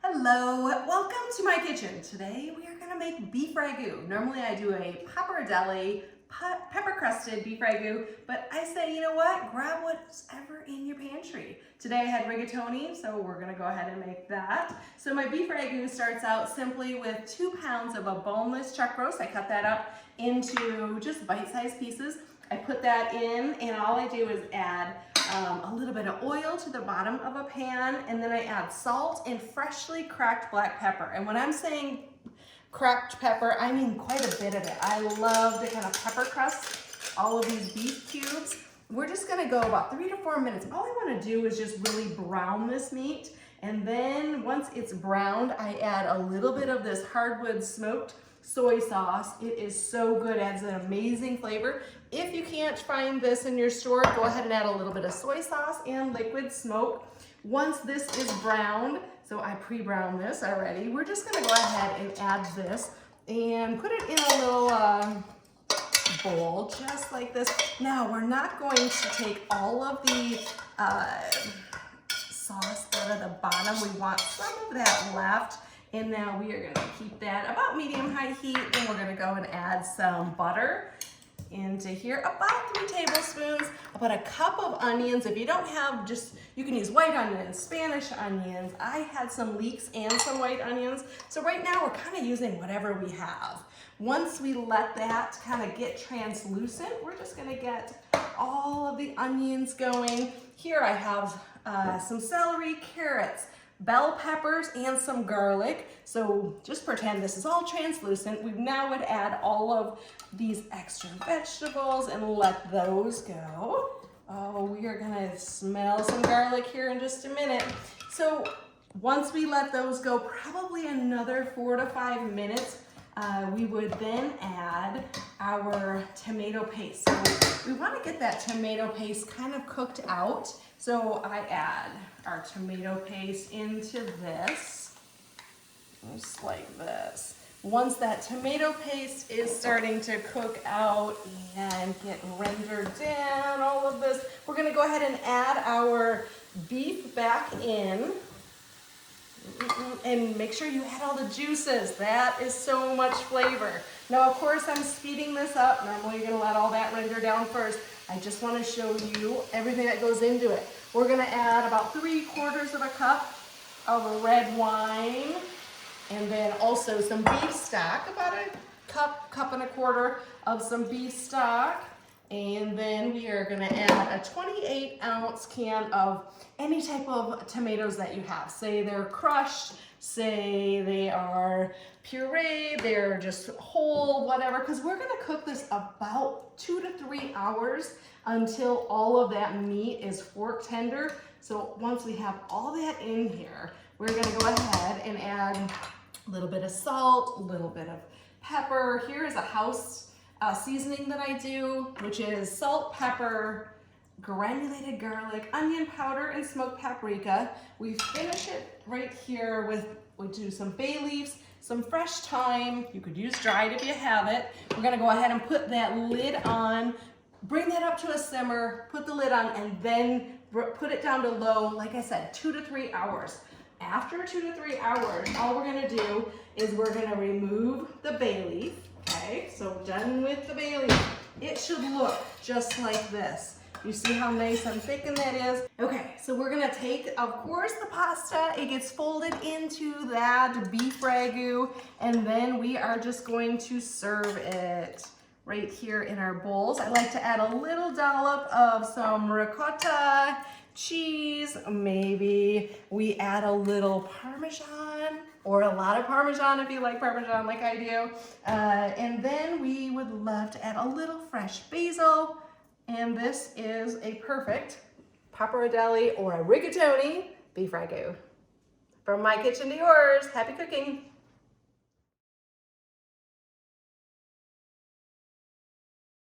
Hello, welcome to my kitchen. Today we are gonna make beef ragu. Normally I do a pappardelle, pepper crusted beef ragu, but I say, you know what, grab whatever in your pantry. Today I had rigatoni, so we're gonna go ahead and make that. So my beef ragu starts out simply with 2 pounds of a boneless chuck roast. I cut that up into just bite-sized pieces. I put that in and all I do is add a little bit of oil to the bottom of a pan, and then I add salt and freshly cracked black pepper. And when I'm saying cracked pepper, I mean quite a bit of it. I love to kind of pepper crust all of these beef cubes. We're just gonna go about 3 to 4 minutes. All I wanna do is just really brown this meat. And then once it's browned, I add a little bit of this hardwood smoked soy sauce. It is so good, adds an amazing flavor. If you can't find this in your store, go ahead and add a little bit of soy sauce and liquid smoke. Once this is browned, so I pre-browned this already, we're just gonna go ahead and add this and put it in a little bowl, just like this. Now, we're not going to take all of the sauce out of the bottom. We want some of that left. And now we are gonna keep that about medium-high heat. Then we're gonna go and add some butter into here, about 3 tablespoons, about a cup of onions. If you don't have, you can use white onions, Spanish onions. I had some leeks and some white onions. So right now we're kind of using whatever we have. Once we let that kind of get translucent, we're just gonna get all of the onions going. Here I have some celery, carrots, bell peppers, and some garlic. So just pretend this is all translucent. We now would add all of these extra vegetables and let those go. Oh, we are gonna smell some garlic here in just a minute. So once we let those go, probably another 4 to 5 minutes, we would then add our tomato paste. So we want to get that tomato paste kind of cooked out. So I add our tomato paste into this, just like this. Once that tomato paste is starting to cook out and get rendered down, all of this, we're going to go ahead and add our beef back in. And make sure you add all the juices. That is so much flavor. Now, of course, I'm speeding this up. Normally, you're gonna let all that render down first. I just wanna show you everything that goes into it. We're gonna add about 3/4 of a cup of red wine, and then also some beef stock, about a cup and a quarter of some beef stock. And then we are gonna add a 28-ounce can of any type of tomatoes that you have. Say they're crushed, say they are pureed, they're just whole, whatever, because we're gonna cook this about 2 to 3 hours until all of that meat is fork tender. So once we have all that in here, we're gonna go ahead and add a little bit of salt, a little bit of pepper. Here is a house seasoning that I do, which is salt, pepper, granulated garlic, onion powder, and smoked paprika. We finish it right here we do some bay leaves, some fresh thyme. You could use dried if you have it. We're gonna go ahead and put that lid on, bring that up to a simmer, put the lid on, and then put it down to low, like I said, 2 to 3 hours. After 2 to 3 hours, all we're gonna do is we're gonna remove the bay leaf. Okay, so done with the bay leaf. It should look just like this. You see how nice and thick and that is? Okay, so we're gonna take, of course, the pasta. It gets folded into that beef ragu, and then we are just going to serve it right here in our bowls. I like to add a little dollop of some ricotta cheese. Maybe we add a little Parmesan, or a lot of Parmesan if you like Parmesan like I do. And then we would love to add a little fresh basil. And this is a perfect pappardelle or a rigatoni beef ragu. From my kitchen to yours, happy cooking.